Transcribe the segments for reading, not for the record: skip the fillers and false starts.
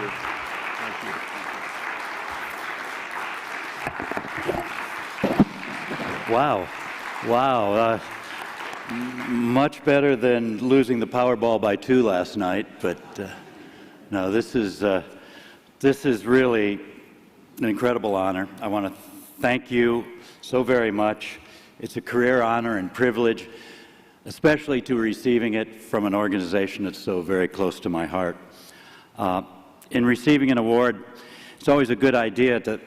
you. Thank you. Wow. Wow. Much better than losing the Powerball by 2 last night, but no, this is really an incredible honor. I want to thank you so very much. It's a career honor and privilege, especially to receiving it from an organization that's so very close to my heart. In receiving an award, it's always a good idea to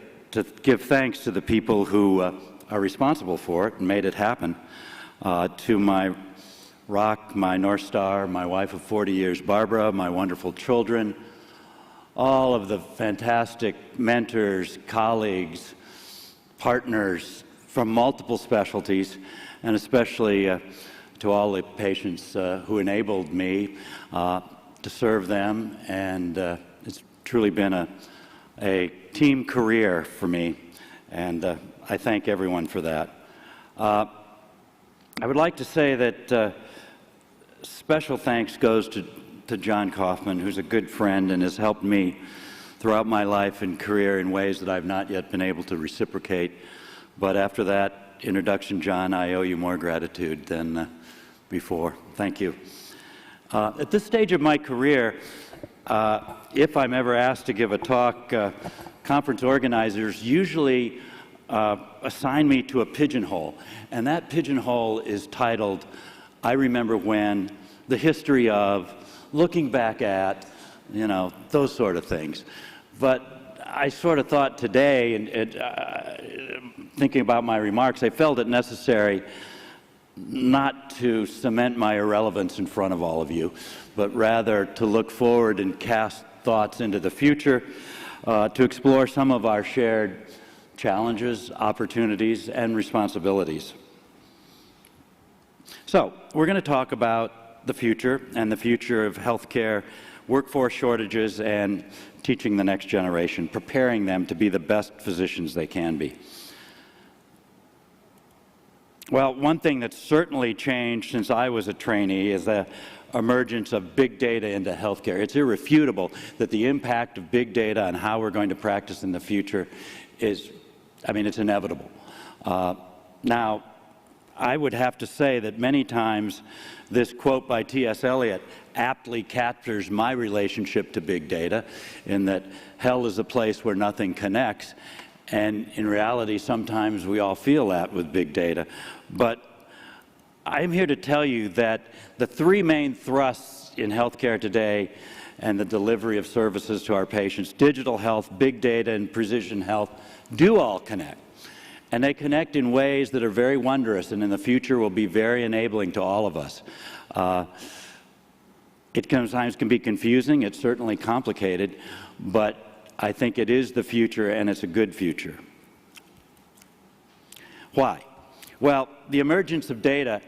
give thanks to the people who are responsible for it and made it happen. To my rock, my North Star, my wife of 40 years, Barbara, my wonderful children, all of the fantastic mentors, colleagues, partners from multiple specialties, and especially to all the patients who enabled me to serve them. And it's truly been a team career for me, and I thank everyone for that. I would like to say that special thanks goes to John Kaufman, who's a good friend and has helped me throughout my life and career in ways that I've not yet been able to reciprocate. But after that introduction, John, I owe you more gratitude than before. Thank you. At this stage of my career, if I'm ever asked to give a talk, conference organizers usually assign me to a pigeonhole, and that pigeonhole is titled, I Remember When, the history of, looking back at, you know, those sort of things. But I sort of thought today, and thinking about my remarks, I felt it necessary not to cement my irrelevance in front of all of you, but rather to look forward and cast thoughts into the future, to explore some of our shared challenges, opportunities, and responsibilities. So, we're going to talk about the future and the future of healthcare, workforce shortages, and teaching the next generation, preparing them to be the best physicians they can be. Well, one thing that's certainly changed since I was a trainee is the emergence of big data into healthcare. It's irrefutable that the impact of big data on how we're going to practice in the future is, I mean, it's inevitable. Now, I would have to say that many times this quote by T.S. Eliot aptly captures my relationship to big data, in that hell is a place where nothing connects. And in reality, sometimes we all feel that with big data. But I'm here to tell you that the 3 main thrusts in healthcare today and the delivery of services to our patients, digital health, big data, and precision health, do all connect. And they connect in ways that are very wondrous, and in the future will be very enabling to all of us. It sometimes can be confusing, it's certainly complicated, but I think it is the future, and it's a good future. Why? Well, the emergence of data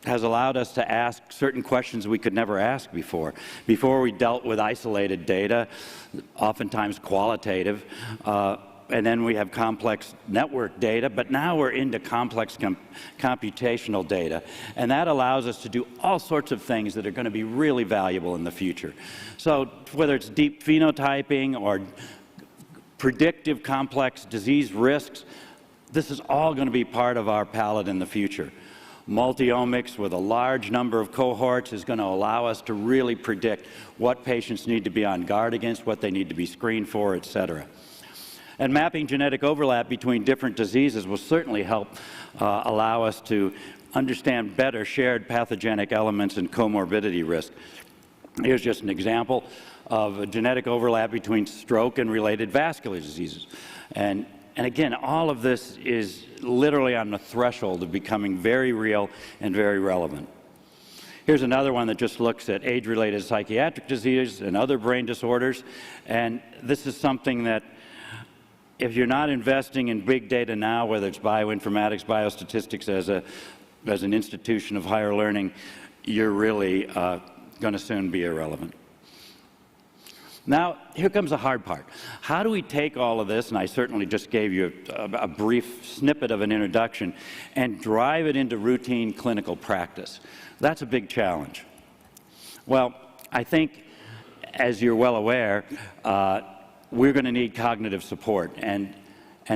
has allowed us to ask certain questions we could never ask before. Before, we dealt with isolated data, oftentimes qualitative, and then we have complex network data, but now we're into complex computational data, and that allows us to do all sorts of things that are going to be really valuable in the future. So whether it's deep phenotyping or predictive complex disease risks, this is all going to be part of our palette in the future. Multi-omics with a large number of cohorts is going to allow us to really predict what patients need to be on guard against, what they need to be screened for, et cetera. And mapping genetic overlap between different diseases will certainly help allow us to understand better shared pathogenic elements and comorbidity risk. Here's just an example of a genetic overlap between stroke and related vascular diseases. And again, all of this is literally on the threshold of becoming very real and very relevant. Here's another one that just looks at age-related psychiatric diseases and other brain disorders. And this is something that, if you're not investing in big data now, whether it's bioinformatics, biostatistics as an institution of higher learning, you're really going to soon be irrelevant. Now, here comes the hard part. How do we take all of this, and I certainly just gave you a brief snippet of an introduction, and drive it into routine clinical practice? That's a big challenge. Well, I think as you're well aware, we're going to need cognitive support. And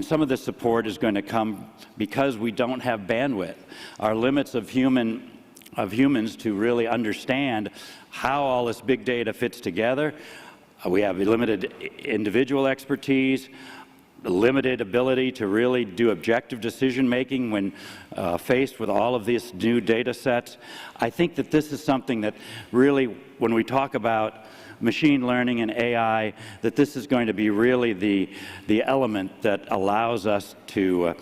some of this support is going to come because we don't have bandwidth. Our limits of humans to really understand how all this big data fits together. We have limited individual expertise, limited ability to really do objective decision making when faced with all of these new data sets. I think that this is something that really, when we talk about machine learning and AI, that this is going to be really the element that allows us to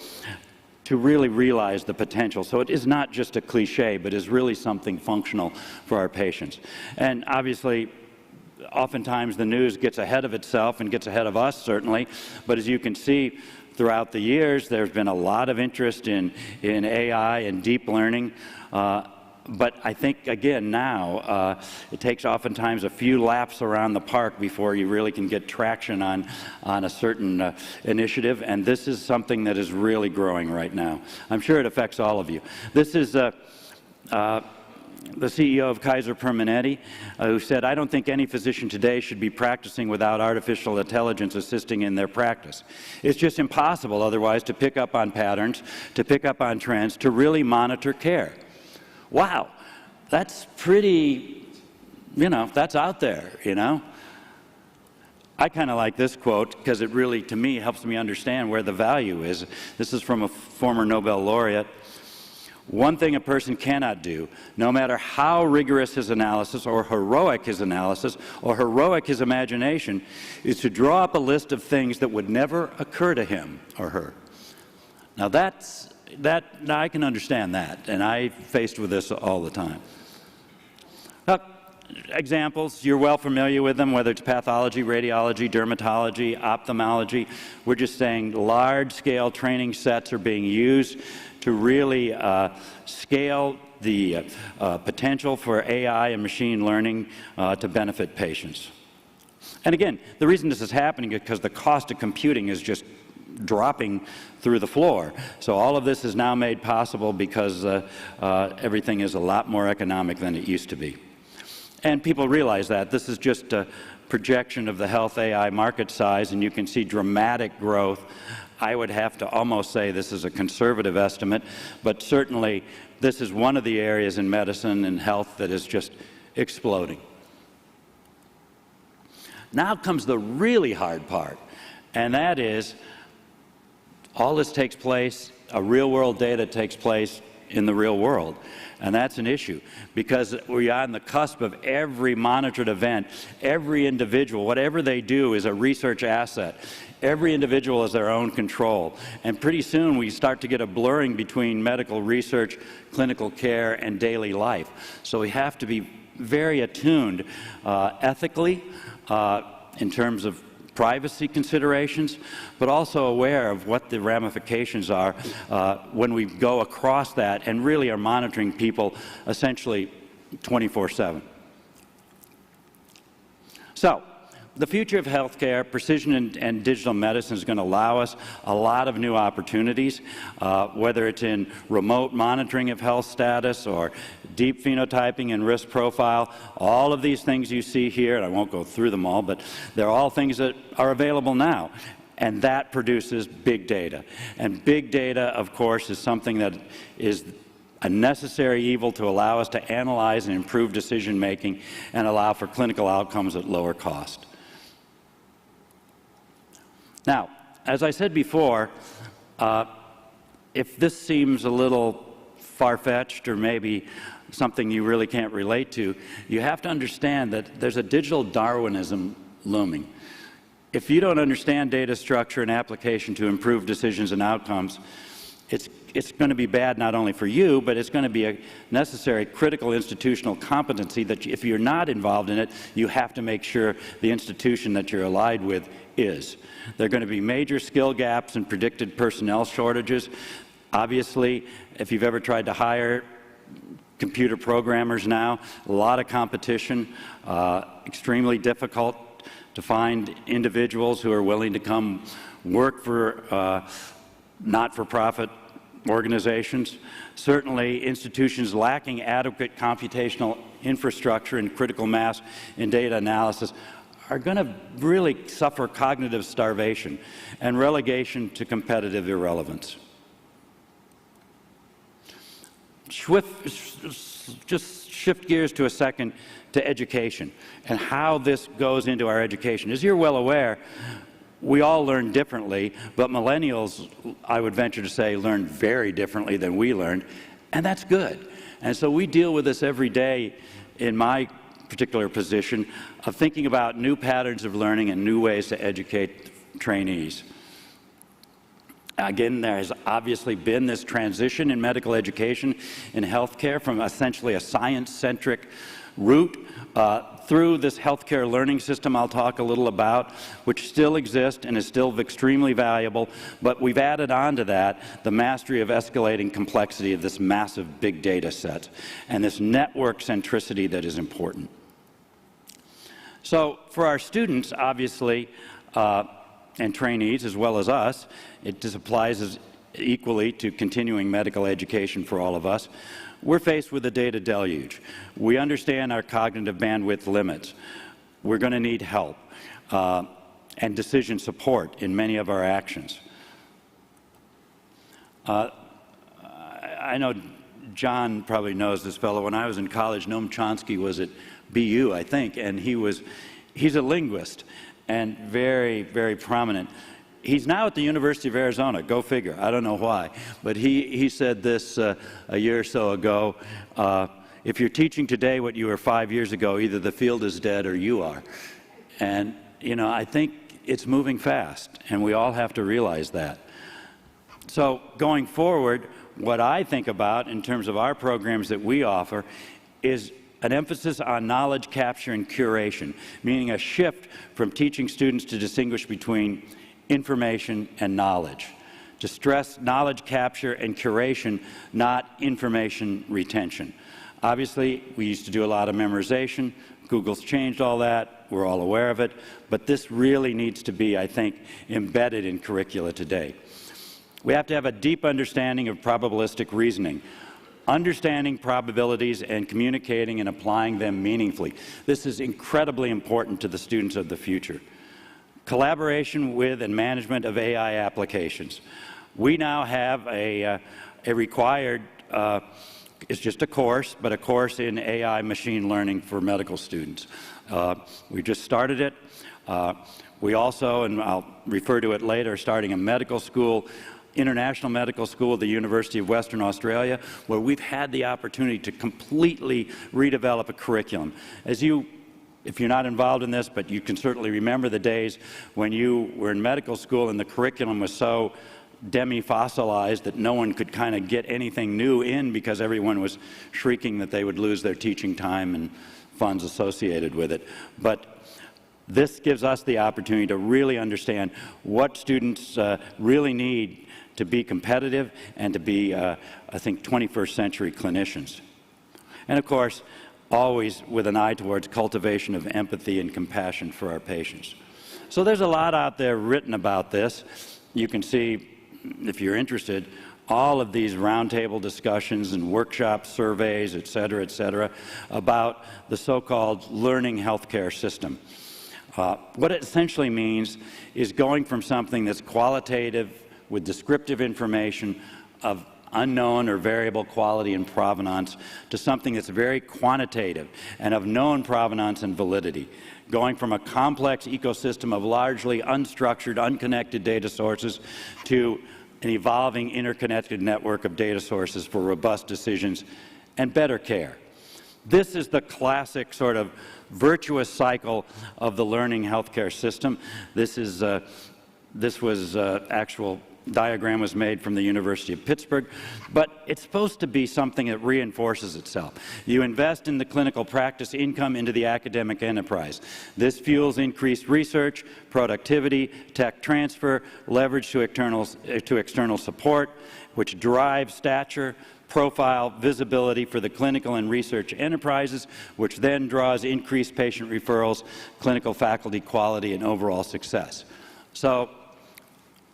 really realize the potential. So it is not just a cliche, but is really something functional for our patients. And obviously, oftentimes the news gets ahead of itself and gets ahead of us, certainly, but as you can see throughout the years, there's been a lot of interest in AI and deep learning. But I think, again, now, it takes oftentimes a few laps around the park before you really can get traction on a certain initiative, and this is something that is really growing right now. I'm sure it affects all of you. This is the CEO of Kaiser Permanente, who said, "I don't think any physician today should be practicing without artificial intelligence assisting in their practice. It's just impossible otherwise to pick up on patterns, to pick up on trends, to really monitor care." Wow, that's pretty, that's out there, I kind of like this quote because it really, to me, helps me understand where the value is. This is from a former Nobel laureate. "One thing a person cannot do, no matter how rigorous his analysis or heroic his analysis or heroic his imagination, is to draw up a list of things that would never occur to him or her." Now now I can understand that, and I'm faced with this all the time. Examples, you're well familiar with them, whether it's pathology, radiology, dermatology, ophthalmology. We're just saying large-scale training sets are being used to really scale the potential for AI and machine learning to benefit patients. And again, the reason this is happening is because the cost of computing is just dropping through the floor. So all of this is now made possible because everything is a lot more economic than it used to be. And people realize that. This is just a projection of the health AI market size, and you can see dramatic growth. I would have to almost say this is a conservative estimate, but certainly this is one of the areas in medicine and health that is just exploding. Now comes the really hard part, and that is all this takes place, real-world data takes place in the real world. And that's an issue because we're on the cusp of every monitored event. Every individual, whatever they do, is a research asset. Every individual is their own control. And pretty soon we start to get a blurring between medical research, clinical care, and daily life. So we have to be very attuned ethically in terms of privacy considerations, but also aware of what the ramifications are when we go across that and really are monitoring people essentially 24/7. So, the future of healthcare, precision and digital medicine is going to allow us a lot of new opportunities, whether it's in remote monitoring of health status or deep phenotyping and risk profile. All of these things you see here, and I won't go through them all, but they're all things that are available now. And that produces big data. And big data, of course, is something that is a necessary evil to allow us to analyze and improve decision making and allow for clinical outcomes at lower cost. Now, as I said before, if this seems a little far-fetched or maybe something you really can't relate to, you have to understand that there's a digital Darwinism looming. If you don't understand data structure and application to improve decisions and outcomes, it's going to be bad not only for you, but it's going to be a necessary critical institutional competency that if you're not involved in it, you have to make sure the institution that you're allied with is. There are going to be major skill gaps and predicted personnel shortages. Obviously, if you've ever tried to hire computer programmers now, a lot of competition, extremely difficult to find individuals who are willing to come work for not-for-profit organizations, certainly institutions lacking adequate computational infrastructure and critical mass in data analysis are going to really suffer cognitive starvation and relegation to competitive irrelevance. Just shift gears to a second to education and how this goes into our education. As you're well aware, we all learn differently, but millennials, I would venture to say, learn very differently than we learned, and that's good. And so we deal with this every day in my particular position of thinking about new patterns of learning and new ways to educate trainees. Again, there has obviously been this transition in medical education in healthcare from essentially a science-centric route through this healthcare learning system I'll talk a little about, which still exists and is still extremely valuable, but we've added on to that the mastery of escalating complexity of this massive big data set and this network centricity that is important. So for our students, obviously, and trainees as well as us, it just applies as equally to continuing medical education for all of us. We're faced with a data deluge. We understand our cognitive bandwidth limits. We're going to need help and decision support in many of our actions. I know John probably knows this fellow. When I was in college, Noam Chomsky was at BU, I think, and he's a linguist and very, very prominent. He's now at the University of Arizona, go figure, I don't know why, but he said this a year or so ago, if you're teaching today what you were 5 years ago, either the field is dead or you are. And, you know, I think it's moving fast, and we all have to realize that. So going forward, what I think about in terms of our programs that we offer is an emphasis on knowledge capture and curation, meaning a shift from teaching students to distinguish between information and knowledge, to stress knowledge capture and curation, not information retention. Obviously, we used to do a lot of memorization. Google's changed all that. We're all aware of it. But this really needs to be, I think, embedded in curricula today. We have to have a deep understanding of probabilistic reasoning, understanding probabilities and communicating and applying them meaningfully. This is incredibly important to the students of the future. Collaboration with and management of AI applications. We now have a required, it's just a course, but a course in AI machine learning for medical students. We just started it. We also, and I'll refer to it later, starting a medical school, international medical school at the University of Western Australia, where we've had the opportunity to completely redevelop a curriculum. If you're not involved in this, but you can certainly remember the days when you were in medical school and the curriculum was so demi-fossilized that no one could kind of get anything new in because everyone was shrieking that they would lose their teaching time and funds associated with it. But this gives us the opportunity to really understand what students really need to be competitive and to be, I think, 21st century clinicians. And of course, always with an eye towards cultivation of empathy and compassion for our patients. So there's a lot out there written about this. You can see, if you're interested, all of these roundtable discussions and workshops, surveys, et cetera, about the so-called learning healthcare system. What it essentially means is going from something that's qualitative with descriptive information of unknown or variable quality and provenance to something that's very quantitative and of known provenance and validity, going from a complex ecosystem of largely unstructured, unconnected data sources to an evolving interconnected network of data sources for robust decisions and better care. This is the classic sort of virtuous cycle of the learning healthcare system. Actual diagram was made from the University of Pittsburgh, but it's supposed to be something that reinforces itself. You invest in the clinical practice income into the academic enterprise. This fuels increased research, productivity, tech transfer, leverage to external support, which drives stature, profile, visibility for the clinical and research enterprises, which then draws increased patient referrals, clinical faculty quality, and overall success. So,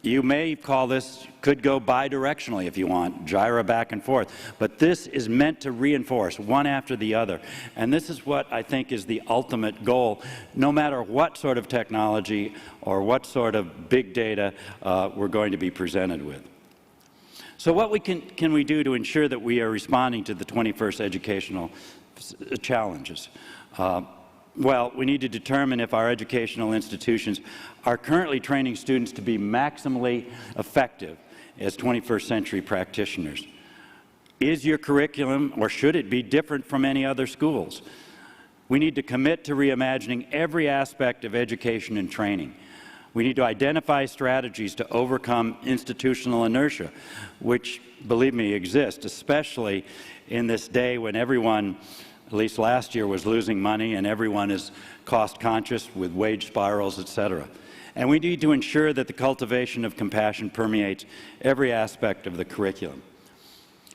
You may call this, could go bidirectionally if you want, gyra back and forth, but this is meant to reinforce one after the other. And this is what I think is the ultimate goal, no matter what sort of technology or what sort of big data we're going to be presented with. So what can we do to ensure that we are responding to the 21st educational challenges? Well, we need to determine if our educational institutions are currently training students to be maximally effective as 21st century practitioners. Is your curriculum, or should it be, different from any other schools? We need to commit to reimagining every aspect of education and training. We need to identify strategies to overcome institutional inertia, which, believe me, exists, especially in this day when everyone, at least last year, was losing money and everyone is cost-conscious with wage spirals, etc. And we need to ensure that the cultivation of compassion permeates every aspect of the curriculum.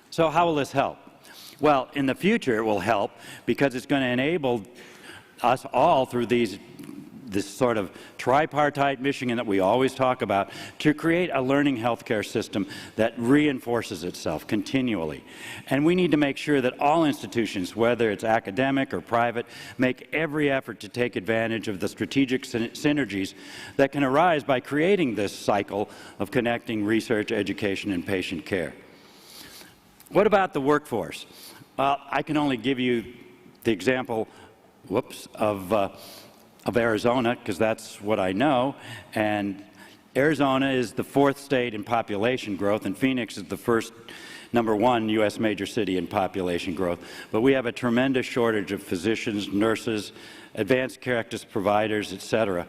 So how will this help? Well, in the future it will help because it's going to enable us all through this sort of tripartite mission that we always talk about, to create a learning healthcare system that reinforces itself continually. And we need to make sure that all institutions, whether it's academic or private, make every effort to take advantage of the strategic synergies that can arise by creating this cycle of connecting research, education, and patient care. What about the workforce? Well, I can only give you the example, of Arizona, because that's what I know, and Arizona is the 4th state in population growth, and Phoenix is the #1 U.S. major city in population growth. But we have a tremendous shortage of physicians, nurses, advanced care practice providers, etc.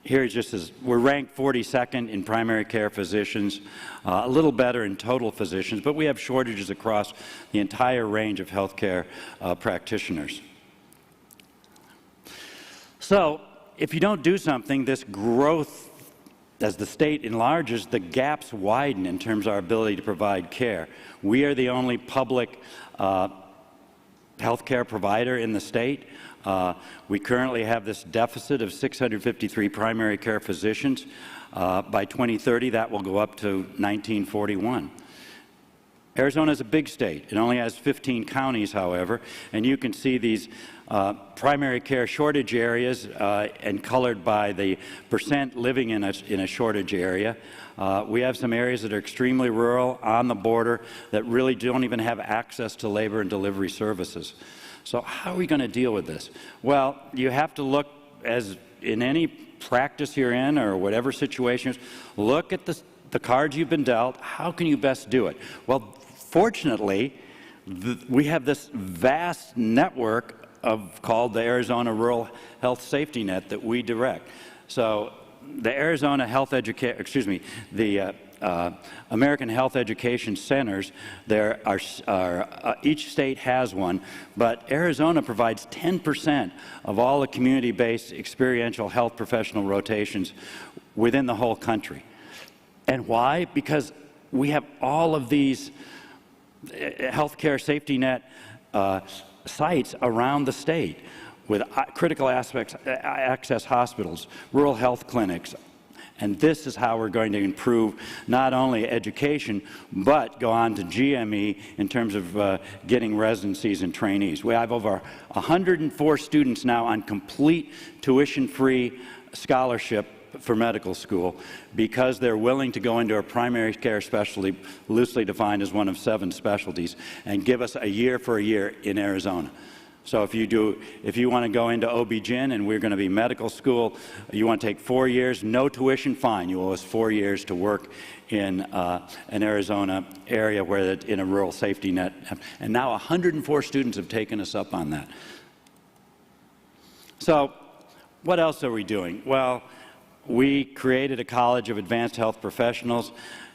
Here it just says we're ranked 42nd in primary care physicians, a little better in total physicians, but we have shortages across the entire range of healthcare practitioners. So if you don't do something, this growth, as the state enlarges, the gaps widen in terms of our ability to provide care. We are the only public health care provider in the state. We currently have this deficit of 653 primary care physicians. By 2030, that will go up to 1941. Arizona is a big state. It only has 15 counties, however, and you can see these primary care shortage areas and colored by the percent living in a shortage area. We have some areas that are extremely rural, on the border, that really don't even have access to labor and delivery services. So how are we going to deal with this? Well, you have to look, as in any practice you're in or whatever situations, look at the cards you've been dealt. How can you best do it? Well, fortunately, we have this vast network called the Arizona Rural Health Safety Net that we direct. So the Arizona Health Education, the American Health Education Centers, there are each state has one, but Arizona provides 10% of all the community-based experiential health professional rotations within the whole country. And why? Because we have all of these healthcare safety net sites around the state with critical access hospitals, rural health clinics, and this is how we're going to improve not only education, but go on to GME in terms of getting residencies and trainees. We have over 104 students now on complete tuition-free scholarship for medical school because they're willing to go into a primary care specialty, loosely defined as one of 7 specialties, and give us a year for a year in Arizona. So if you want to go into OB-GYN and we're going to be medical school, you want to take 4 years, no tuition, fine. You owe us 4 years to work in an Arizona area where in a rural safety net. And now 104 students have taken us up on that. So what else are we doing? Well, we created a College of Advanced Health Professionals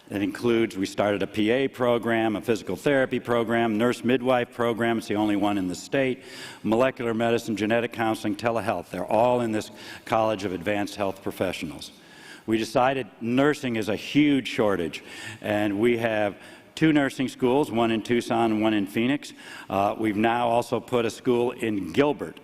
that includes, we started a PA program, a physical therapy program, nurse midwife program, it's the only one in the state, molecular medicine, genetic counseling, telehealth. They're all in this College of Advanced Health Professionals. We decided nursing is a huge shortage, and we have 2 nursing schools, one in Tucson and one in Phoenix. We've now also put a school in Gilbert.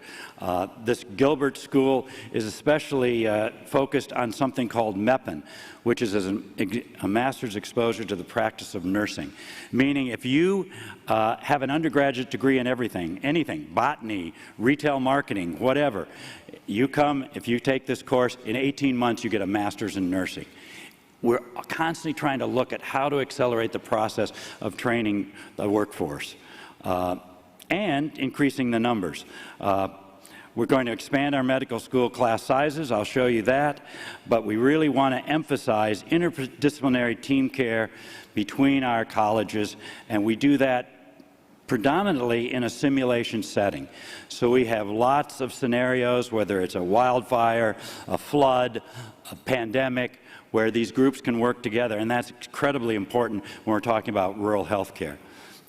This Gilbert school is especially focused on something called MEPN, which is a master's exposure to the practice of nursing. Meaning if you have an undergraduate degree in anything, botany, retail marketing, whatever, you come, if you take this course, in 18 months you get a master's in nursing. We're constantly trying to look at how to accelerate the process of training the workforce and increasing the numbers. We're going to expand our medical school class sizes. I'll show you that. But we really want to emphasize interdisciplinary team care between our colleges, and we do that predominantly in a simulation setting. So we have lots of scenarios, whether it's a wildfire, a flood, a pandemic, where these groups can work together, and that's incredibly important when we're talking about rural health care.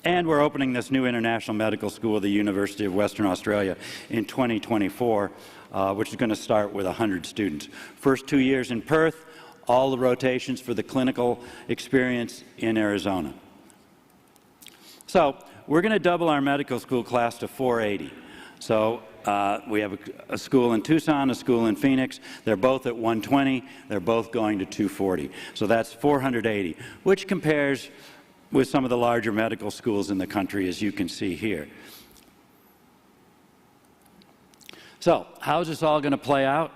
And we're opening this new international medical school at the University of Western Australia in 2024, which is going to start with 100 students. First 2 years in Perth, all the rotations for the clinical experience in Arizona. So we're going to double our medical school class to 480. So we have a school in Tucson, a school in Phoenix. They're both at 120. They're both going to 240. So that's 480, which compares with some of the larger medical schools in the country, as you can see here. So how is this all going to play out?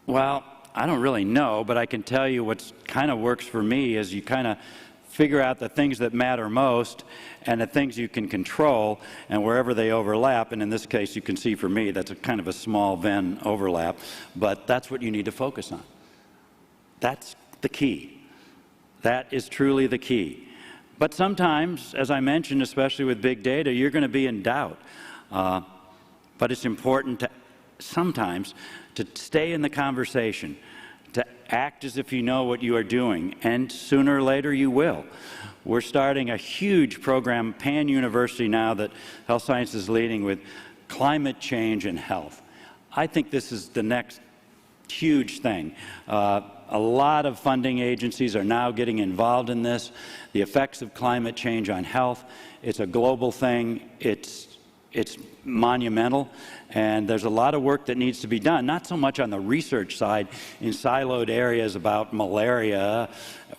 Well, I don't really know, but I can tell you what kind of works for me is you kind of figure out the things that matter most and the things you can control, and wherever they overlap, and in this case you can see for me that's a kind of a small Venn overlap, but that's what you need to focus on. That's the key. That is truly the key. But sometimes, as I mentioned, especially with big data, you're going to be in doubt. But it's important to sometimes to stay in the conversation, to act as if you know what you are doing, and sooner or later you will. We're starting a huge program, pan-university now, that Health Science is leading with climate change and health. I think this is the next huge thing. A lot of funding agencies are now getting involved in this. The effects of climate change on health, it's a global thing. It's monumental, and there's a lot of work that needs to be done, not so much on the research side in siloed areas about malaria,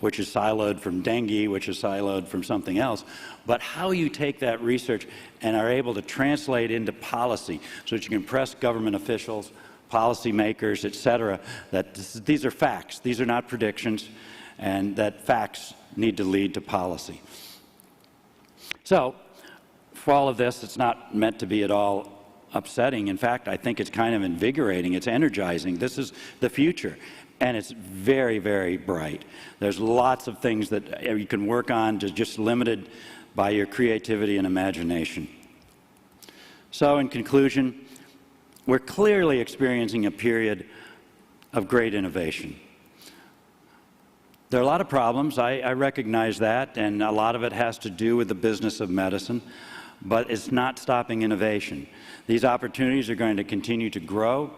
which is siloed from dengue, which is siloed from something else, but how you take that research and are able to translate into policy so that you can press government officials, policymakers, et cetera, that these are facts, these are not predictions, and that facts need to lead to policy. So, for all of this, it's not meant to be at all upsetting. In fact, I think it's kind of invigorating, it's energizing. This is the future, and it's very, very bright. There's lots of things that you can work on, just limited by your creativity and imagination. So, in conclusion, we're clearly experiencing a period of great innovation. There are a lot of problems, I recognize that, and a lot of it has to do with the business of medicine, but it's not stopping innovation. These opportunities are going to continue to grow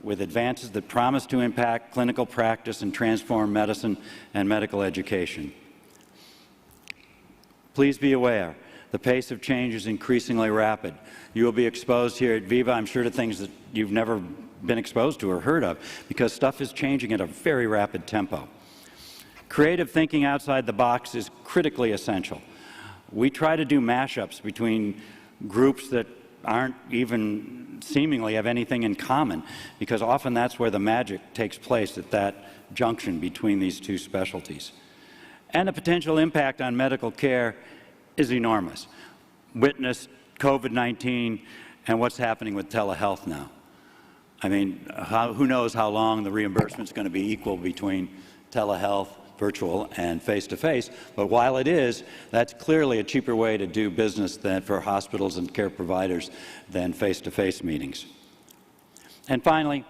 with advances that promise to impact clinical practice and transform medicine and medical education. Please be aware, the pace of change is increasingly rapid. You will be exposed here at VIVA, I'm sure, to things that you've never been exposed to or heard of, because stuff is changing at a very rapid tempo. Creative thinking outside the box is critically essential. We try to do mashups between groups that aren't even seemingly have anything in common, because often that's where the magic takes place, at that junction between these two specialties. And the potential impact on medical care is enormous. Witness COVID-19 and what's happening with telehealth now. I mean, who knows how long the reimbursement is going to be equal between telehealth, virtual, and face-to-face, but while it is, that's clearly a cheaper way to do business than for hospitals and care providers than face-to-face meetings. And finally,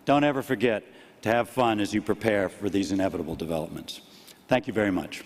don't ever forget to have fun as you prepare for these inevitable developments. Thank you very much.